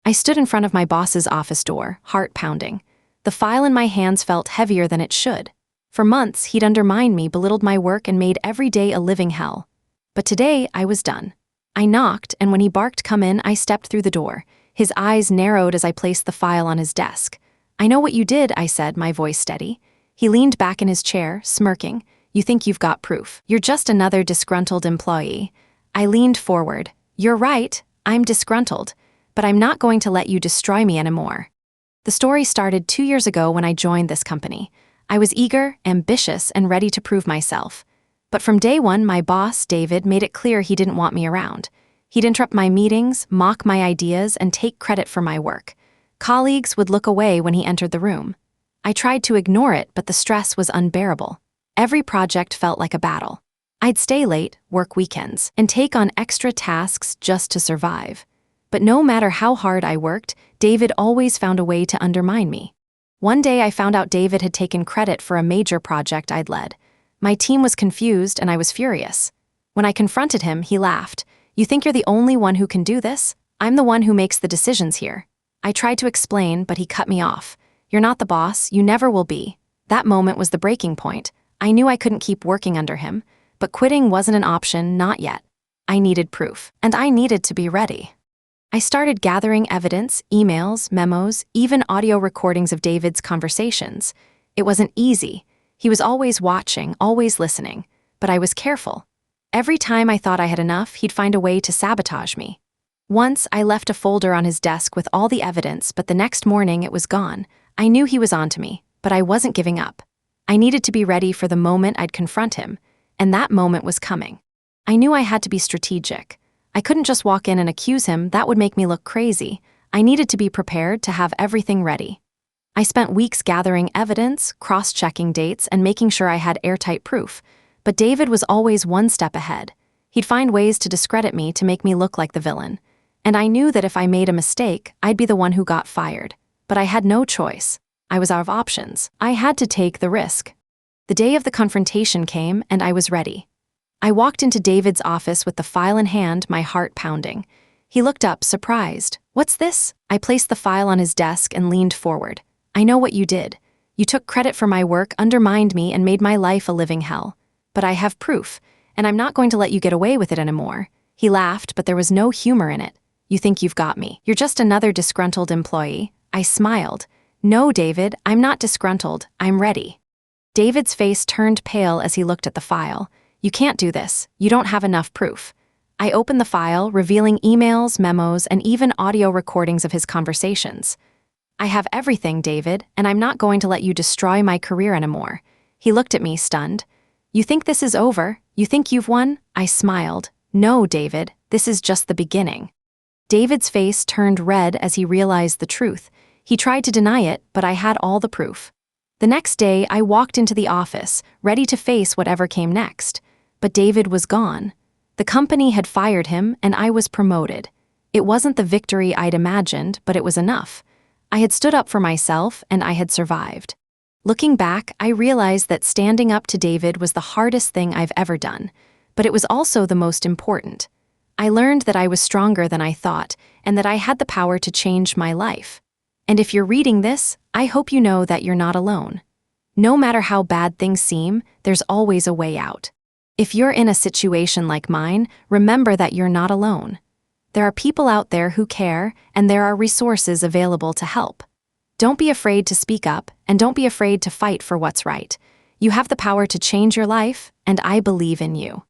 I stood in front of my boss's office door, heart pounding. The file in my hands felt heavier than it should. For months, he'd undermined me, belittled my work, and made every day a living hell. But today, I was done. I knocked, and when he barked, "Come in," I stepped through the door. His eyes narrowed as I placed the file on his desk. "I know what you did," I said, my voice steady. He leaned back in his chair, smirking. "You think you've got proof? You're just another disgruntled employee." I leaned forward. "You're right, I'm disgruntled, but I'm not going to let you destroy me anymore." The story started 2 years ago when I joined this company. I was eager, ambitious, and ready to prove myself. But from day one, my boss, David, made it clear he didn't want me around. He'd interrupt my meetings, mock my ideas, and take credit for my work. Colleagues would look away when he entered the room. I tried to ignore it, but the stress was unbearable. Every project felt like a battle. I'd stay late, work weekends, and take on extra tasks just to survive. But no matter how hard I worked, David always found a way to undermine me. One day I found out David had taken credit for a major project I'd led. My team was confused and I was furious. When I confronted him, he laughed. "You think you're the only one who can do this? I'm the one who makes the decisions here." I tried to explain, but he cut me off. "You're not the boss, you never will be." That moment was the breaking point. I knew I couldn't keep working under him, but quitting wasn't an option, not yet. I needed proof, and I needed to be ready. I started gathering evidence, emails, memos, even audio recordings of David's conversations. It wasn't easy. He was always watching, always listening, but I was careful. Every time I thought I had enough, he'd find a way to sabotage me. Once, I left a folder on his desk with all the evidence, but the next morning it was gone. I knew he was onto me, but I wasn't giving up. I needed to be ready for the moment I'd confront him, and that moment was coming. I knew I had to be strategic. I couldn't just walk in and accuse him, that would make me look crazy. I needed to be prepared, to have everything ready. I spent weeks gathering evidence, cross-checking dates, and making sure I had airtight proof. But David was always one step ahead. He'd find ways to discredit me, to make me look like the villain. And I knew that if I made a mistake, I'd be the one who got fired. But I had no choice. I was out of options. I had to take the risk. The day of the confrontation came, and I was ready. I walked into David's office with the file in hand, my heart pounding. He looked up, surprised. "What's this?" I placed the file on his desk and leaned forward. "I know what you did. You took credit for my work, undermined me, and made my life a living hell. But I have proof, and I'm not going to let you get away with it anymore." He laughed, but there was no humor in it. "You think you've got me. You're just another disgruntled employee." I smiled. "No, David, I'm not disgruntled. I'm ready." David's face turned pale as he looked at the file. "You can't do this. You don't have enough proof." I opened the file, revealing emails, memos, and even audio recordings of his conversations. "I have everything, David, and I'm not going to let you destroy my career anymore." He looked at me, stunned. "You think this is over? You think you've won?" I smiled. "No, David, this is just the beginning." David's face turned red as he realized the truth. He tried to deny it, but I had all the proof. The next day, I walked into the office, ready to face whatever came next. But David was gone. The company had fired him, and I was promoted. It wasn't the victory I'd imagined, but it was enough. I had stood up for myself, and I had survived. Looking back, I realized that standing up to David was the hardest thing I've ever done, but it was also the most important. I learned that I was stronger than I thought, and that I had the power to change my life. And if you're reading this, I hope you know that you're not alone. No matter how bad things seem, there's always a way out. If you're in a situation like mine, remember that you're not alone. There are people out there who care, and there are resources available to help. Don't be afraid to speak up, and don't be afraid to fight for what's right. You have the power to change your life, and I believe in you.